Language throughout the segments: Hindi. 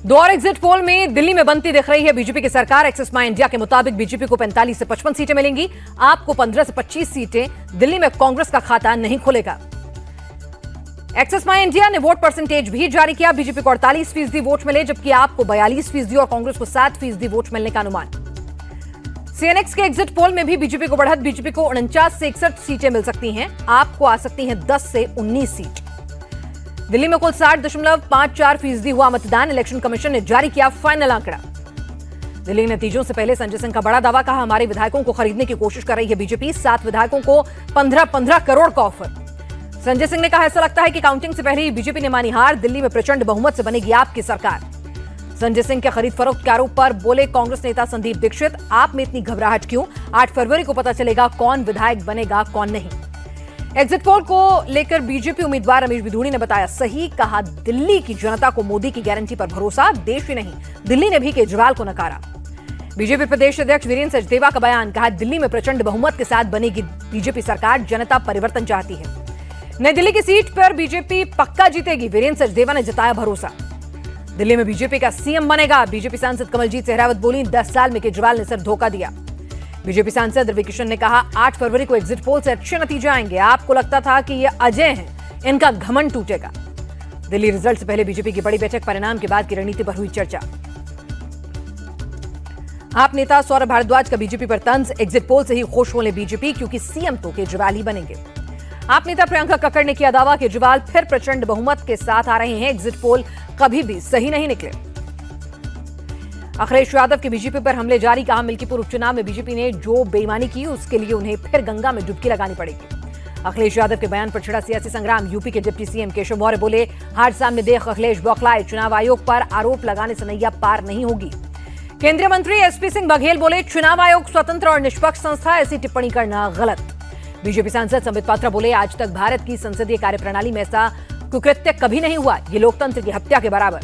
दो और एग्जिट पोल में दिल्ली में बनती दिख रही है बीजेपी की सरकार। एक्सिस माई इंडिया के मुताबिक बीजेपी को 45 से 55 सीटें मिलेंगी। आपको 15 से 25 सीटें। दिल्ली में कांग्रेस का खाता नहीं खुलेगा। एक्सिस माई इंडिया ने वोट परसेंटेज भी जारी किया। बीजेपी को 48% वोट मिले, जबकि आपको 42% और कांग्रेस को 7% वोट मिलने का अनुमान। सीएनएक्स के एग्जिट पोल में भी बीजेपी को बढ़त। बीजेपी को 49 से 61 सीटें मिल सकती हैं। आपको आ सकती हैं 10 से 19 सीट। दिल्ली में कुल 60.54% हुआ मतदान। इलेक्शन कमीशन ने जारी किया फाइनल आंकड़ा। दिल्ली नतीजों से पहले संजय सिंह का बड़ा दावा, कहा हमारे विधायकों को खरीदने की कोशिश कर रही है बीजेपी। 7 विधायकों को 15-15 करोड़ का ऑफर। संजय सिंह ने कहा ऐसा लगता है कि काउंटिंग से पहले ही बीजेपी ने मानी हार। दिल्ली में प्रचंड बहुमत से बनेगी आपकी सरकार। संजय सिंह के खरीद फरोख्त के आरोप पर बोले कांग्रेस नेता संदीप दीक्षित, आप में इतनी घबराहट क्यों? 8 फरवरी को पता चलेगा कौन विधायक बनेगा कौन नहीं। एग्जिट पोल को लेकर बीजेपी उम्मीदवार रमेश बिधूड़ी ने बताया सही, कहा दिल्ली की जनता को मोदी की गारंटी पर भरोसा। देश ही नहीं, दिल्ली ने भी केजरीवाल को नकारा। बीजेपी प्रदेश अध्यक्ष वीरेंद्र सचदेवा का बयान, कहा दिल्ली में प्रचंड बहुमत के साथ बनेगी बीजेपी सरकार। जनता परिवर्तन चाहती है। नई दिल्ली की सीट पर बीजेपी पक्का जीतेगी। वीरेंद्र सचदेवा ने जताया भरोसा। दिल्ली में बीजेपी का सीएम बनेगा। बीजेपी सांसद कमलजीत सहरावत बोली, 10 साल में केजरीवाल ने सिर्फ धोखा दिया। बीजेपी सांसद रवि किशन ने कहा 8 फरवरी को एग्जिट पोल से अच्छे नतीजे आएंगे। आपको लगता था कि ये अजय हैं, इनका घमंड टूटेगा। दिल्ली रिजल्ट से पहले बीजेपी की बड़ी बैठक, परिणाम के बाद की रणनीति पर हुई चर्चा। आप नेता सौरभ भारद्वाज का बीजेपी पर तंज, एग्जिट पोल से ही खुश होने बीजेपी, क्योंकि सीएम तो केजरीवाल ही बनेंगे। आप नेता प्रियंका कक्कड़ ने किया दावा, केजरीवाल फिर प्रचंड बहुमत के साथ आ रहे हैं। एग्जिट पोल कभी भी सही नहीं निकले। अखिलेश यादव के बीजेपी पर हमले जारी, कहा मिल्कीपुर उपचुनाव में बीजेपी ने जो बेईमानी की उसके लिए उन्हें फिर गंगा में डुबकी लगानी पड़ेगी। अखिलेश यादव के बयान पर छिड़ा सियासी संग्राम। यूपी के डिप्टी सीएम केशव मौर्य बोले, हार सामने देख अखिलेश बौखलाए। चुनाव आयोग पर आरोप लगाने से नैया पार नहीं होगी। केंद्रीय मंत्री एसपी सिंह बघेल बोले, चुनाव आयोग स्वतंत्र और निष्पक्ष संस्था, ऐसी टिप्पणी करना गलत। बीजेपी सांसद संबित पात्रा बोले, आज तक भारत की संसदीय कार्यप्रणाली में ऐसा कुकृत्य कभी नहीं हुआ। ये लोकतंत्र की हत्या के बराबर।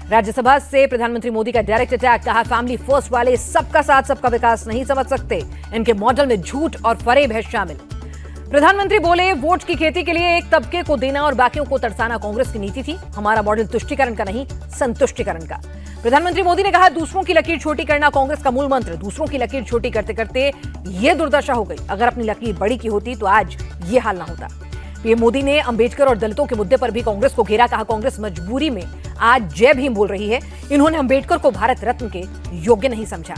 राज्यसभा से प्रधानमंत्री मोदी का डायरेक्ट अटैक, कहा फैमिली फर्स्ट वाले सबका साथ सबका विकास नहीं समझ सकते। इनके मॉडल में झूठ और फरेब है शामिल। प्रधानमंत्री बोले, वोट की खेती के लिए एक तबके को देना और बाकियों को तरसाना कांग्रेस की नीति थी। हमारा मॉडल तुष्टीकरण का नहीं, संतुष्टीकरण का। प्रधानमंत्री मोदी ने कहा, दूसरों की लकीर छोटी करना कांग्रेस का मूल मंत्र। दूसरों की लकीर छोटी करते करते ये दुर्दशा हो गई। अगर अपनी लकीर बड़ी की होती तो आज ये हाल ना होता। पीएम मोदी ने अंबेडकर और दलितों के मुद्दे पर भी कांग्रेस को घेरा, कहा कांग्रेस मजबूरी में आज जय भीम बोल रही है। इन्होंने अंबेडकर को भारत रत्न के योग्य नहीं समझा।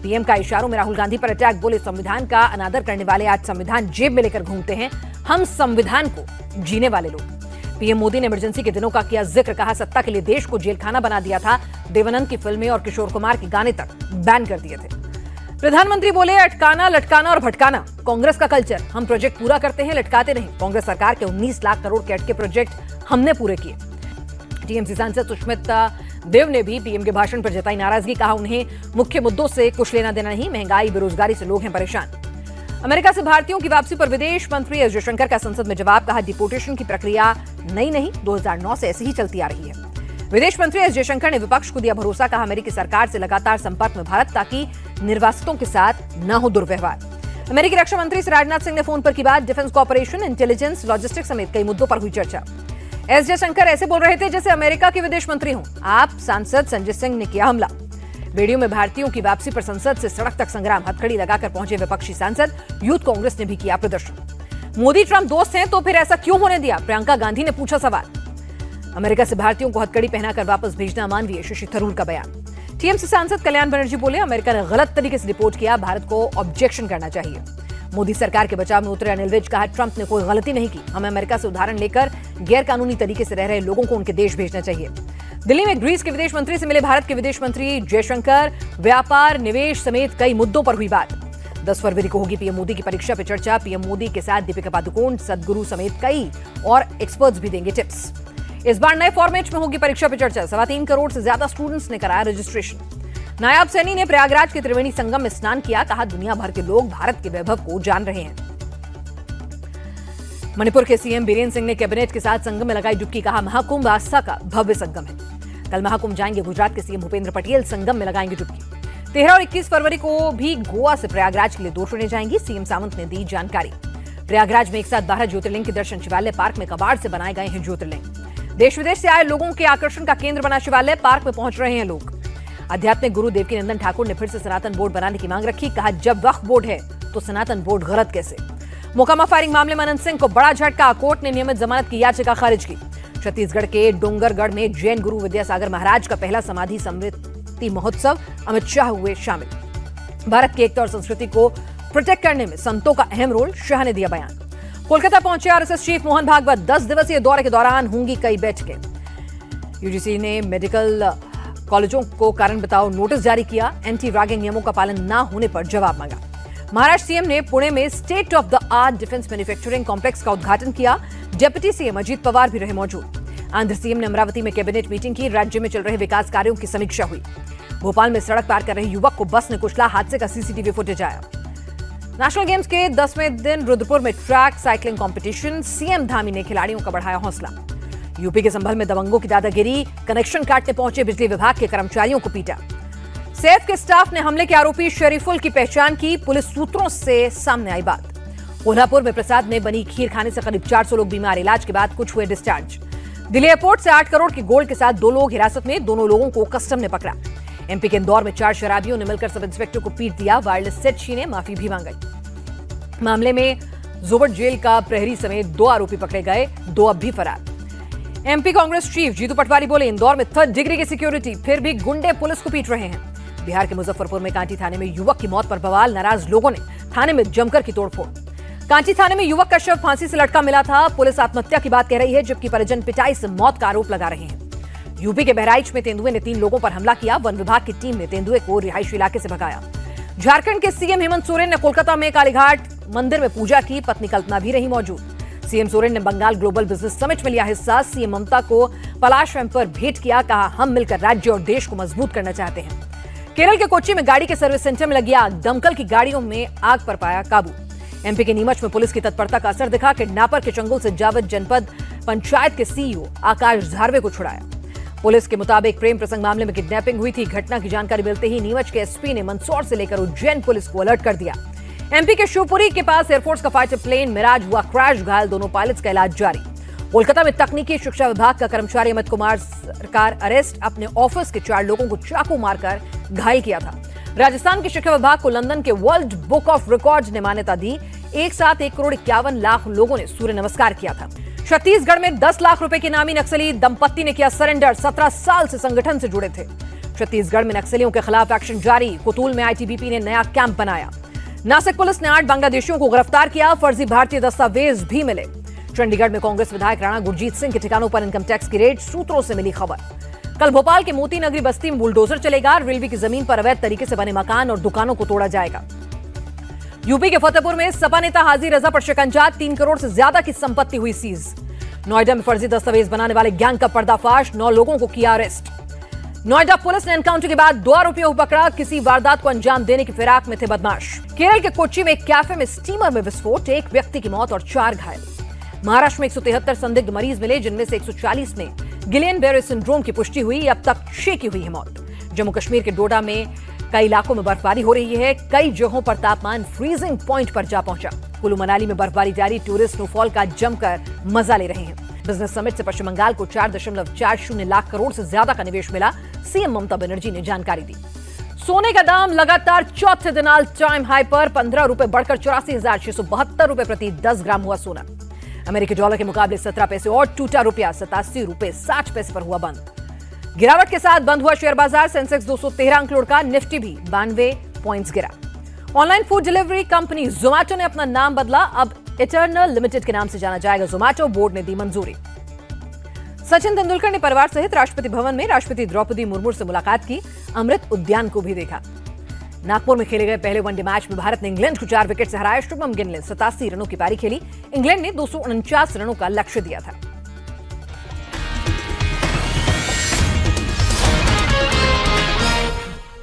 पीएम का इशारों में राहुल गांधी पर अटैक, बोले संविधान का अनादर करने वाले आज संविधान जेब में लेकर घूमते हैं। हम संविधान को जीने वाले लोग। पीएम मोदी ने इमरजेंसी के दिनों का किया जिक्र, कहा सत्ता के लिए देश को जेलखाना बना दिया था। देवानंद की फिल्में और किशोर कुमार के गाने तक बैन कर दिए थे। प्रधानमंत्री बोले, अटकाना लटकाना और भटकाना कांग्रेस का कल्चर। हम प्रोजेक्ट पूरा करते हैं, लटकाते नहीं। कांग्रेस सरकार के 19 लाख करोड़ के अटके प्रोजेक्ट हमने पूरे किए। टीएमसी सांसद सुष्मिता देव ने भी पीएम के भाषण पर जताई नाराजगी, कहा उन्हें मुख्य मुद्दों से कुछ लेना देना नहीं। महंगाई बेरोजगारी से लोग हैं परेशान। अमेरिका से भारतीयों की वापसी पर विदेश मंत्री एस जयशंकर का संसद में जवाब, कहा डिपोर्टेशन की प्रक्रिया नई नहीं, 2009 से ऐसे ही चलती आ रही है। विदेश मंत्री एस जयशंकर ने विपक्ष को दिया भरोसा, कहा अमेरिकी सरकार से लगातार संपर्क में भारत, ताकि निर्वासितों के साथ न हो दुर्व्यवहार। अमेरिकी रक्षा मंत्री से राजनाथ सिंह ने फोन पर की बात। डिफेंस कॉर्पोरेशन, इंटेलिजेंस, लॉजिस्टिक्स समेत कई मुद्दों पर हुई चर्चा। एस जयशंकर ऐसे बोल रहे थे जैसे अमेरिका के विदेश मंत्री हों। आप सांसद संजय सिंह ने किया हमला। वीडियो में भारतीयों की वापसी पर संसद से सड़क तक संग्राम, हथकड़ी लगाकर पहुंचे विपक्षी सांसद। यूथ कांग्रेस ने भी किया प्रदर्शन। मोदी ट्रंप दोस्त हैं तो फिर ऐसा क्यों होने दिया? प्रियंका गांधी ने पूछा सवाल। अमेरिका से भारतीयों को हथकड़ी पहनाकर वापस भेजना मानवीय, शशि थरूर का बयान। टीएमसी सांसद कल्याण बनर्जी बोले, अमेरिका ने गलत तरीके से रिपोर्ट किया, भारत को ऑब्जेक्शन करना चाहिए। मोदी सरकार के बचाव में उतरे अनिल विज, कहा ट्रंप ने कोई गलती नहीं की। हमें अमेरिका से उदाहरण लेकर गैर कानूनी तरीके से रह रहे लोगों को उनके देश भेजना चाहिए। दिल्ली में ग्रीस के विदेश मंत्री से मिले भारत के विदेश मंत्री जयशंकर। व्यापार, निवेश समेत कई मुद्दों पर हुई बात। 10 फरवरी को होगी पीएम मोदी की परीक्षा पे चर्चा। पीएम मोदी के साथ दीपिका पादुकोण, सदगुरु समेत कई और एक्सपर्ट्स भी देंगे टिप्स। इस बार नए फॉर्मेट में होगी परीक्षा पे चर्चा। 3.25 करोड़ से ज्यादा स्टूडेंट्स ने कराया रजिस्ट्रेशन। नायब सैनी ने प्रयागराज के त्रिवेणी संगम में स्नान किया, कहा दुनिया भर के लोग भारत के वैभव को जान रहे हैं। मणिपुर के सीएम बीरेन सिंह ने कैबिनेट के साथ संगम में लगाई डुबकी, कहा महाकुंभ आस्था का भव्य संगम है। कल महाकुंभ जाएंगे गुजरात के सीएम भूपेंद्र पटेल, संगम में लगाएंगे डुबकी। 13 और 21 फरवरी को भी गोवा से प्रयागराज के लिए 2 ट्रेनें जाएंगी, सीएम सावंत ने दी जानकारी। प्रयागराज में एक साथ 12 ज्योतिर्लिंग के दर्शन। शिवालय पार्क में कबाड़ से बनाए गए हैं ज्योतिर्लिंग। देश विदेश से आए लोगों के आकर्षण का केंद्र बना शिवालय पार्क में पहुंच रहे हैं लोग। आध्यात्मिक गुरु देवकीनंदन ठाकुर ने फिर से सनातन बोर्ड बनाने की मांग रखी। कहा, जब वक्फ बोर्ड है तो सनातन बोर्ड गलत कैसे। मोकामा फायरिंग मामले में अनंत सिंह को बड़ा झटका। कोर्ट ने नियमित जमानत की याचिका खारिज की। छत्तीसगढ़ के डोंगरगढ़ में जैन गुरु विद्यासागर महाराज का पहला समाधि स्मृति महोत्सव, अमित शाह हुए शामिल। भारत की एकता और संस्कृति को प्रोटेक्ट करने में संतों का अहम रोल, शाह ने दिया बयान। कोलकाता पहुंचे आरएसएस चीफ मोहन भागवत। 10 दिवसीय दौरे के दौरान होंगी कई बैठकें। यूजीसी ने मेडिकल कॉलेजों को कारण बताओ नोटिस जारी किया। एंटी रैगिंग नियमों का पालन न होने पर जवाब मांगा। महाराष्ट्र सीएम ने पुणे में state of the art defence manufacturing complex का उद्घाटन किया। डिप्टी सीएम अजीत पवार भी रहे मौजूद। आंध्र सीएम ने अमरावती में कैबिनेट मीटिंग की। राज्य में चल रहे विकास कार्यों की समीक्षा हुई। भोपाल में सड़क पार कर रहे युवक को बस ने कुचला। हादसे का सीसीटीवी फुटेज आया। नेशनल गेम्स के 10वें दिन रुद्रपुर में track cycling competition. CM Dhami ने खिलाड़ियों का बढ़ाया हौसला। यूपी के संभल में दबंगों की दादागिरी। कनेक्शन काटने पहुंचे बिजली विभाग के कर्मचारियों को पीटा। सैफ के स्टाफ ने हमले के आरोपी शरीफुल की पहचान की। पुलिस सूत्रों से सामने आई बात। कोल्हापुर में प्रसाद में बनी खीर खाने से करीब 400 लोग बीमार। इलाज के बाद कुछ हुए डिस्चार्ज। दिल्ली एयरपोर्ट से 8 करोड़ की गोल्ड के साथ 2 लोग हिरासत में। दोनों लोगों को कस्टम ने पकड़ा। एमपी के इंदौर में 4 शराबियों ने मिलकर सब इंस्पेक्टर को पीट दिया। वायरलेस सेट छीने, माफी भी मांगी। मामले में जोबट जेल का प्रहरी समेत 2 आरोपी पकड़े गए। 2 अब भी फरार। एमपी कांग्रेस चीफ जीतू पटवारी बोले, इंदौर में 3rd डिग्री की सिक्योरिटी, फिर भी गुंडे पुलिस को पीट रहे हैं। बिहार के मुजफ्फरपुर में कांटी थाने में युवक की मौत पर बवाल। नाराज लोगों ने थाने में जमकर की तोड़फोड़। कांटी थाने में युवक का शव फांसी से लटका मिला था। पुलिस आत्महत्या की बात कह रही है, जबकि परिजन पिटाई से मौत का आरोप लगा रहे हैं। यूपी के बहराइच में तेंदुए ने 3 लोगों पर हमला किया। वन विभाग की टीम ने तेंदुए को रिहायशी इलाके से भगाया। झारखंड के सीएम हेमंत सोरेन ने कोलकाता में कालीघाट मंदिर में पूजा की। पत्नी कल्पना भी रही मौजूद। सीएम सोरेन ने बंगाल ग्लोबल बिजनेस समिट में लिया हिस्सा। सीएम ममता को पलाश रैंप पर भेंट किया। कहा, हम मिलकर राज्य और देश को मजबूत करना चाहते हैं। केरल के कोच्चि में गाड़ी के सर्विस सेंटर में लगी आग। दमकल की गाड़ियों में आग पर पाया काबू। एमपी के नीमच में पुलिस की तत्परता का असर दिखा। किडनैपर के चंगुल से जावद जनपद पंचायत के सीईओ आकाश झारवे को छुड़ाया। पुलिस के मुताबिक प्रेम प्रसंग मामले में किडनैपिंग हुई थी। घटना की जानकारी मिलते ही नीमच के एसपी ने मंदसौर से लेकर उज्जैन पुलिस को अलर्ट कर दिया। एमपी के शिवपुरी के पास एयरफोर्स का फाइटर प्लेन मिराज हुआ क्रैश। घायल दोनों पायलट्स का इलाज जारी। कोलकाता में तकनीकी शिक्षा विभाग का कर्मचारी अमित कुमार सरकार अरेस्ट। अपने ऑफिस के 4 लोगों को चाकू मारकर घायल किया था। राजस्थान के शिक्षा विभाग को लंदन के वर्ल्ड बुक ऑफ रिकॉर्ड्स ने मान्यता दी। एक साथ 1 करोड़ 51 लाख लोगों ने सूर्य नमस्कार किया था। छत्तीसगढ़ में 10 लाख रुपए के नामी नक्सली दंपत्ति ने किया सरेंडर। 17 साल से संगठन से जुड़े थे। छत्तीसगढ़ में नक्सलियों के खिलाफ एक्शन जारी। कुतूल में आईटीबीपी ने नया कैंप बनाया। नासिक पुलिस ने 8 बांग्लादेशियों को गिरफ्तार किया। फर्जी भारतीय दस्तावेज भी मिले। चंडीगढ़ में कांग्रेस विधायक राणा गुरजीत सिंह के ठिकानों पर इनकम टैक्स की रेड। सूत्रों से मिली खबर। कल भोपाल के मोती नगरी बस्ती में बुलडोजर चलेगा। रेलवे की जमीन पर अवैध तरीके से बने मकान और दुकानों को तोड़ा जाएगा। यूपी के फतेहपुर में सपा नेता हाजी रजा पर शिकंजा। 3 करोड़ से ज्यादा की संपत्ति हुई सीज। नोएडा में फर्जी दस्तावेज बनाने वाले गैंग का पर्दाफाश। 9 लोगों को किया अरेस्ट। नोएडा पुलिस ने एनकाउंटर के बाद 2 आरोपियों को पकड़ा। किसी वारदात को अंजाम देने की फिराक में थे बदमाश। केरल के कोच्चि में एक कैफे में स्टीमर में विस्फोट। 1 व्यक्ति की मौत और 4 घायल। महाराष्ट्र में 173 संदिग्ध मरीज मिले, जिनमें से 140 में गिलेन बेरे सिंड्रोम की पुष्टि हुई। अब तक 6 की हुई है मौत। जम्मू कश्मीर के डोडा में कई इलाकों में बर्फबारी हो रही है। कई जगहों पर तापमान फ्रीजिंग पॉइंट पर जा पहुंचा। कुल्लू मनाली में बर्फबारी जारी। टूरिस्ट स्नोफॉल का जमकर मजा ले रहे हैं। बिजनेस समिट से पश्चिम बंगाल को 4.40 लाख करोड़ से ज्यादा का निवेश मिला। सीएम ममता बनर्जी ने जानकारी दी। सोने का दाम लगातार चौथे दिन ऑल टाइम हाई पर। 15 रुपए बढ़कर 84,672 रुपए प्रति 10 ग्राम हुआ सोना। अमेरिकी डॉलर के मुकाबले 17 पैसे और टूटा। रुपया 87 रुपए 60 पैसे पर हुआ बंद। गिरावट के साथ बंद हुआ शेयर बाजार। सेंसेक्स 213 अंक लुढ़का। निफ्टी भी 92 पॉइंट्स गिरा। Online food delivery company Zomato ने अपना नाम बदला। अब इटर्नल लिमिटेड के नाम से जाना जाएगा जोमैटो। बोर्ड ने दी मंजूरी। सचिन तेंदुलकर ने परिवार सहित राष्ट्रपति भवन में राष्ट्रपति द्रौपदी मुर्मू से मुलाकात की। अमृत उद्यान को भी देखा। नागपुर में खेले गए पहले वनडे मैच में भारत ने इंग्लैंड को 4 विकेट से हराया। शुभमन गिल ने 87 रनों की पारी खेली। इंग्लैंड ने 249 रनों का लक्ष्य दिया था।